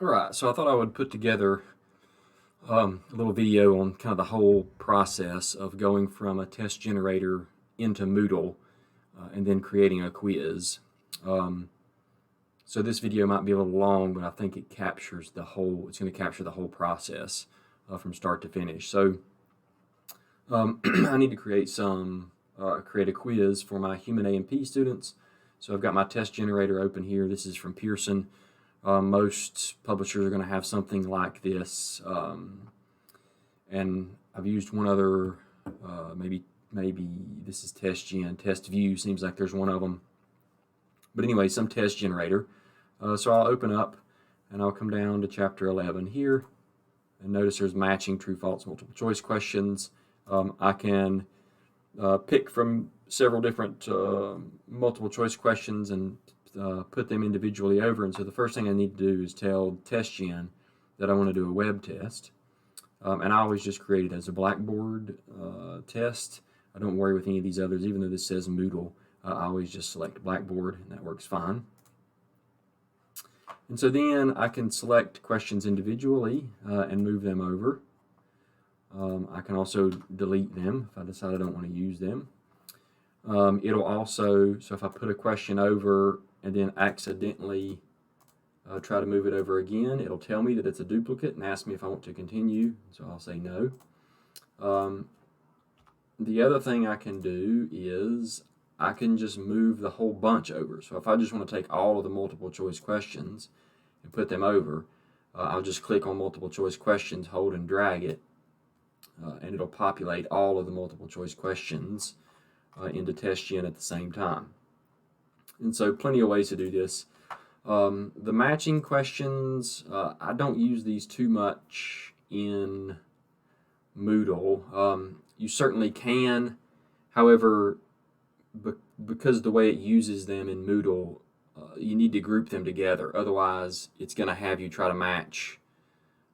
Alright, so I thought I would put together a little video on kind of the whole process of going from a test generator into Moodle and then creating a quiz. So this video might be a little long, but I think it captures the whole, it's going to capture the whole process from start to finish. So I need to create a quiz for my Human A&P students. So I've got my test generator open here. This is from Pearson. Most publishers are going to have something like this, and I've used one other, maybe this is TestView, seems like there's one of them. But anyway, some test generator. So I'll open up and I'll come down to chapter 11 here, and notice there's matching true, false, multiple choice questions. I can pick from several different multiple choice questions and put them individually over. And so the first thing I need to do is tell TestGen that I want to do a web test. And I always just create it as a Blackboard test. I don't worry with any of these others, even though this says Moodle. I always just select Blackboard, and that works fine. And so then I can select questions individually and move them over. I can also delete them if I decide I don't want to use them. It'll also, so if I put a question over and then accidentally try to move it over again, it'll tell me that it's a duplicate and ask me if I want to continue, so I'll say no. The other thing I can do is I can just move the whole bunch over. So if I just want to take all of the multiple choice questions and put them over, I'll just click on multiple choice questions, hold and drag it, and it'll populate all of the multiple choice questions into TestGen at the same time. And so plenty of ways to do this. The matching questions, I don't use these too much in Moodle. You certainly can, however, because the way it uses them in Moodle, you need to group them together. Otherwise, it's going to have you try to match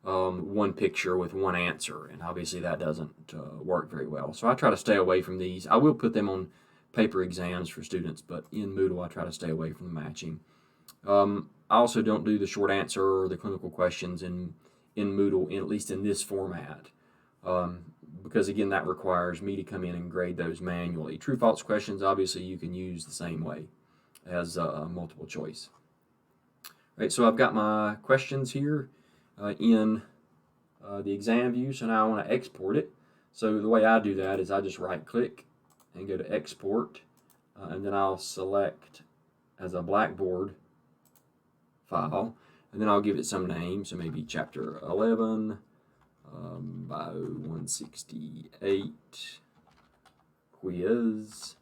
one picture with one answer, and obviously that doesn't work very well. So I try to stay away from these. I will put them on paper exams for students, but in Moodle I try to stay away from the matching. I also don't do the short answer or the clinical questions in Moodle, at least in this format, because again that requires me to come in and grade those manually. True false questions obviously you can use the same way as multiple choice. All right, so I've got my questions here in the exam view, so now I want to export it. So the way I do that is I just right click and go to export, and then I'll select as a Blackboard file, and then I'll give it some name, so maybe chapter 11 bio 168 quiz,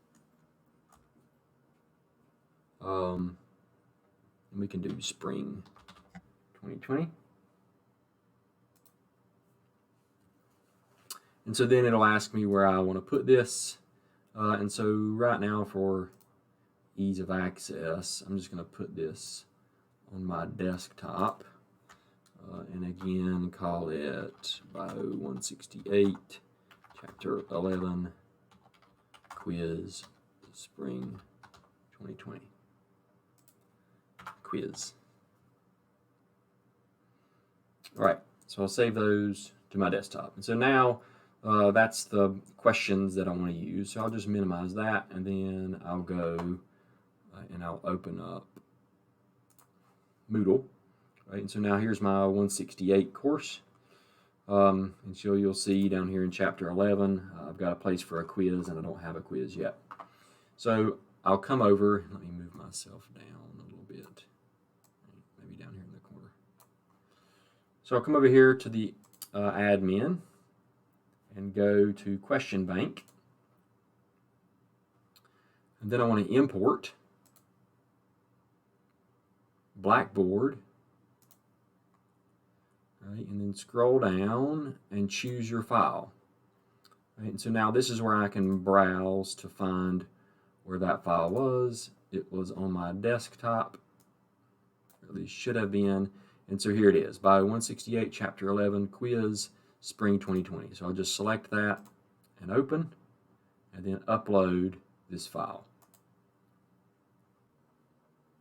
and we can do spring 2020. And so then it'll ask me where I want to put this. And so right now, for ease of access, I'm just going to put this on my desktop. And again, call it Bio 168, Chapter 11, Quiz, Spring 2020. Quiz. All right, so I'll save those to my desktop. And so now, that's the questions that I want to use. So I'll just minimize that, and then I'll go and I'll open up Moodle. Right, and so now here's my 168 course. And so you'll see down here in chapter 11, I've got a place for a quiz, and I don't have a quiz yet. So I'll come over, let me move myself down a little bit, maybe down here in the corner. So I'll come over here to the admin and go to question bank, and then I want to import Blackboard, right, and then scroll down and choose your file, right, and so now this is where I can browse to find where that file was. It was on my desktop, or at least should have been, and so here it is, Bio 168 chapter 11 quiz Spring 2020. So I'll just select that and open, and then upload this file.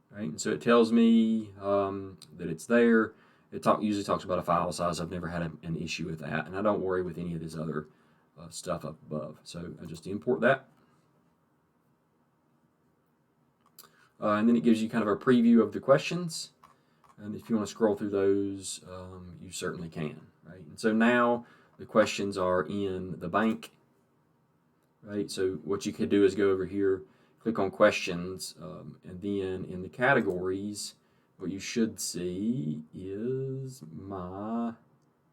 Right, and so it tells me that it's there, It usually talks about a file size. I've never had an issue with that, and I don't worry with any of this other stuff up above. So I just import that. And then it gives you kind of a preview of the questions. And if you want to scroll through those, you certainly can, right? And so now the questions are in the bank, right? So what you could do is go over here, click on questions, and then in the categories, what you should see is my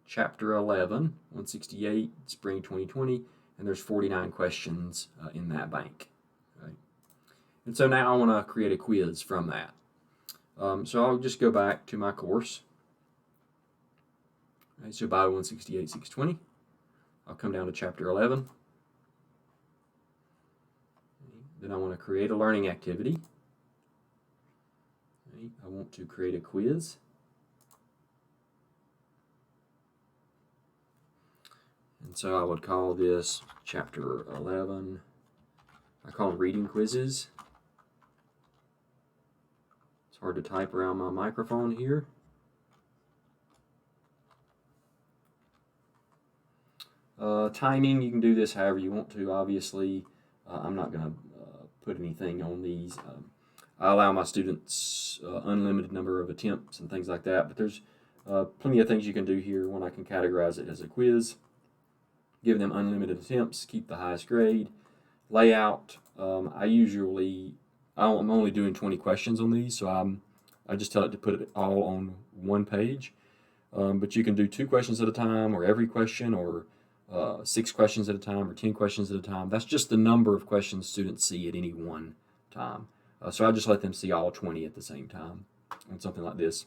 chapter 11, 168, spring 2020, and there's 49 questions in that bank, right? And so now I want to create a quiz from that. So I'll just go back to my course. Right, so Bio 168, 620. I'll come down to chapter 11. Then I want to create a learning activity. Right, I want to create a quiz. And so I would call this chapter 11. I call them reading quizzes. It's hard to type around my microphone here. Timing, you can do this however you want to, obviously. I'm not going to put anything on these. I allow my students unlimited number of attempts and things like that, but there's plenty of things you can do here. One, I can categorize it as a quiz, give them unlimited attempts, keep the highest grade. Layout, I'm only doing 20 questions on these, so I just tell it to put it all on one page. But you can do 2 questions at a time, or every question, or 6 questions at a time, or 10 questions at a time. That's just the number of questions students see at any one time. So I just let them see all 20 at the same time on something like this.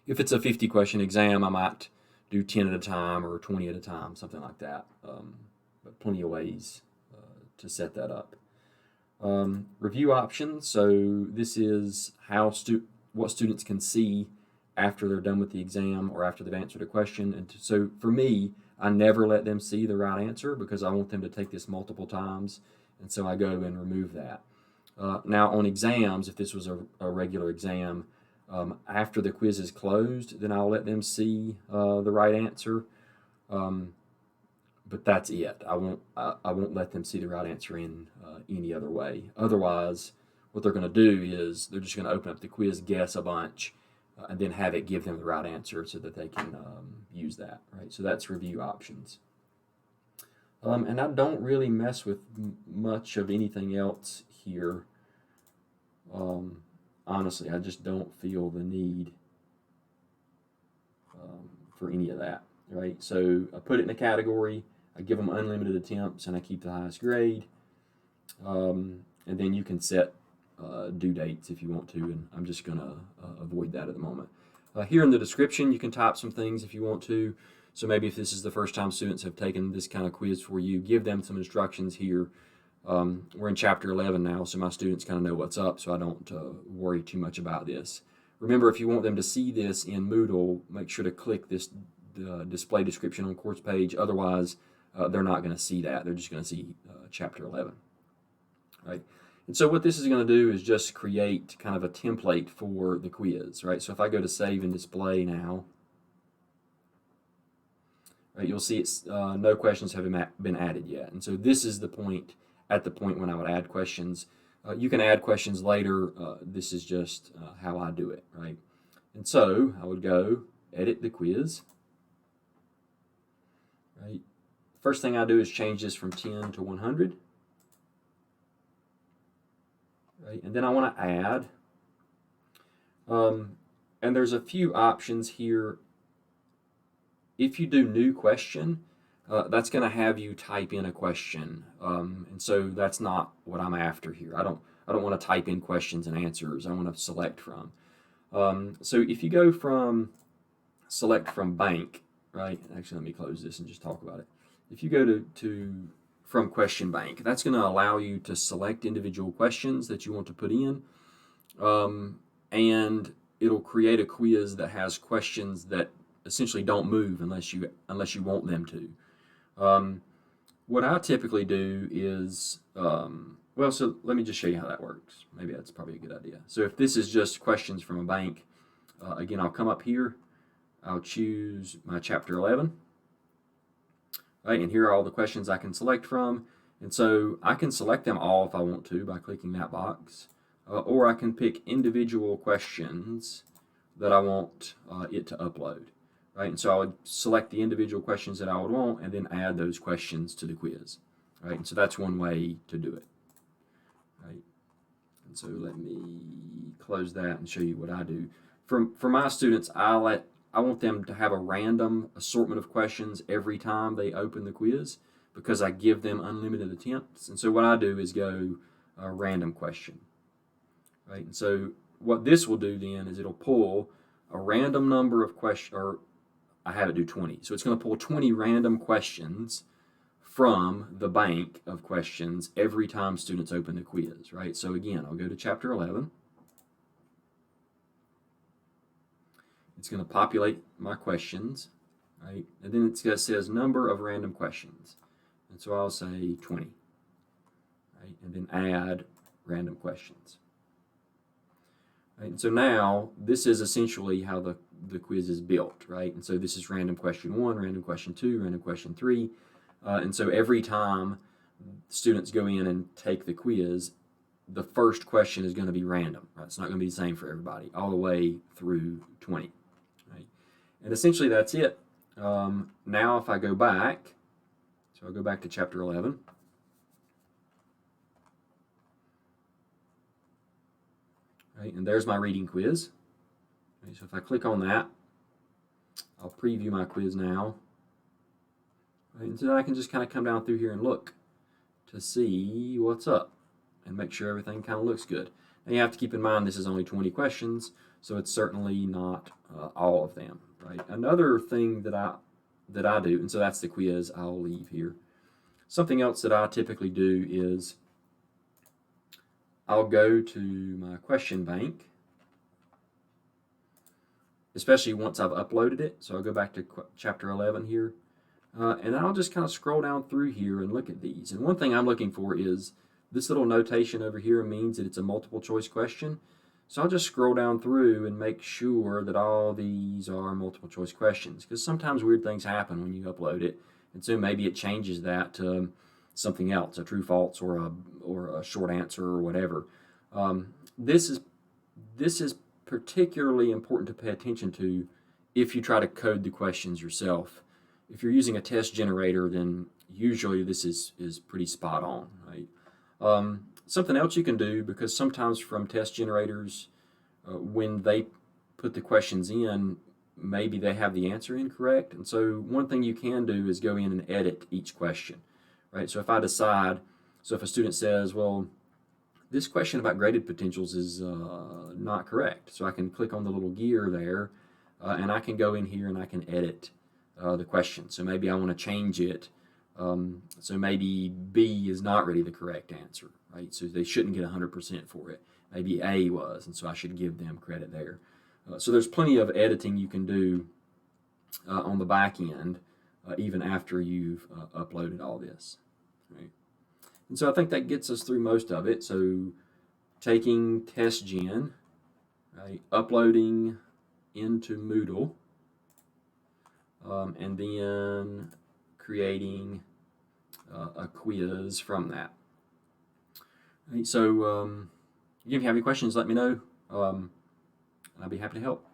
If it's a 50-question exam, I might do 10 at a time or 20 at a time, something like that. But plenty of ways to set that up. Review options. So this is what students can see after they're done with the exam or after they've answered a question. And so for me, I never let them see the right answer because I want them to take this multiple times, and so I go and remove that. Now on exams, if this was a regular exam, after the quiz is closed, then I'll let them see the right answer. But that's it. I won't let them see the right answer in any other way. Otherwise, what they're going to do is they're just going to open up the quiz, guess a bunch, and then have it give them the right answer so that they can use that, right? So that's review options. And I don't really mess with much of anything else here. Honestly, I just don't feel the need for any of that, right? So I put it in a category, I give them unlimited attempts, and I keep the highest grade. And then you can set due dates if you want to, and I'm just going to avoid that at the moment. Here in the description, you can type some things if you want to. So maybe if this is the first time students have taken this kind of quiz for you, give them some instructions here. We're in chapter 11 now, so my students kind of know what's up, so I don't worry too much about this. Remember, if you want them to see this in Moodle, make sure to click this display description on course page. Otherwise, they're not going to see that. They're just going to see chapter 11. Right? And so what this is going to do is just create kind of a template for the quiz. Right? So if I go to save and display now, right, you'll see it's no questions have been added yet. And so this is the point, at the point when I would add questions. You can add questions later. This is just how I do it, right? And so I would go edit the quiz, right? First thing I do is change this from 10 to 100, right? And then I want to add, and there's a few options here. If you do new question, that's going to have you type in a question, and so that's not what I'm after here. I don't want to type in questions and answers. I want to select from. So if you go from select from bank, right? Actually, let me close this and just talk about it. If you go to from question bank, that's going to allow you to select individual questions that you want to put in, and it'll create a quiz that has questions that essentially don't move unless you want them to. What I typically do is, well, so let me just show you how that works. Maybe that's probably a good idea. So if this is just questions from a bank, again, I'll come up here I'll choose my chapter 11. Right, and here are all the questions I can select from. And so I can select them all if I want to by clicking that box. Or I can pick individual questions that I want it to upload. Right, and so I would select the individual questions that I would want and then add those questions to the quiz. Right, and so that's one way to do it. Right, and so let me close that and show you what I do. For my students, I want them to have a random assortment of questions every time they open the quiz because I give them unlimited attempts. And so what I do is go a random question. Right? And so what this will do then is it'll pull a random number of questions, or I have it do 20. So it's going to pull 20 random questions from the bank of questions every time students open the quiz. Right? So again, I'll go to chapter 11. It's going to populate my questions, right? And then it says number of random questions. And so I'll say 20, right? And then add random questions. Right? And so now this is essentially how the quiz is built, right? And so this is random question 1, random question 2, random question 3. And so every time students go in and take the quiz, the first question is going to be random, right? It's not going to be the same for everybody all the way through 20. And essentially that's it. Now if I go back, so I'll go back to chapter 11. Right, and there's my reading quiz. Right, so if I click on that, I'll preview my quiz now. Right, and so then I can just kind of come down through here and look to see what's up and make sure everything kind of looks good. Now you have to keep in mind this is only 20 questions, so it's certainly not all of them. Right. Another thing that I do, and so that's the quiz I'll leave here. Something else that I typically do is I'll go to my question bank, especially once I've uploaded it. So I'll go back to chapter 11 here, and I'll just kind of scroll down through here and look at these. And one thing I'm looking for is this little notation over here means that it's a multiple choice question. So I'll just scroll down through and make sure that all these are multiple choice questions, because sometimes weird things happen when you upload it, and so maybe it changes that to something else, a true, false, or a short answer or whatever. This is particularly important to pay attention to if you try to code the questions yourself. If you're using a test generator, then usually this is pretty spot on, right? Something else you can do, because sometimes from test generators, when they put the questions in, maybe they have the answer incorrect. And so one thing you can do is go in and edit each question, right? So if I decide, so if a student says, well, this question about graded potentials is not correct, so I can click on the little gear there, and I can go in here and I can edit the question. So maybe I want to change it. So maybe B is not really the correct answer, right? So they shouldn't get 100% for it. Maybe A was, and so I should give them credit there. So there's plenty of editing you can do on the back end, even after you've uploaded all this, right? And so I think that gets us through most of it. So taking TestGen, right, uploading into Moodle, and then creating a quiz from that. Right, so if you have any questions, let me know. I'd be happy to help.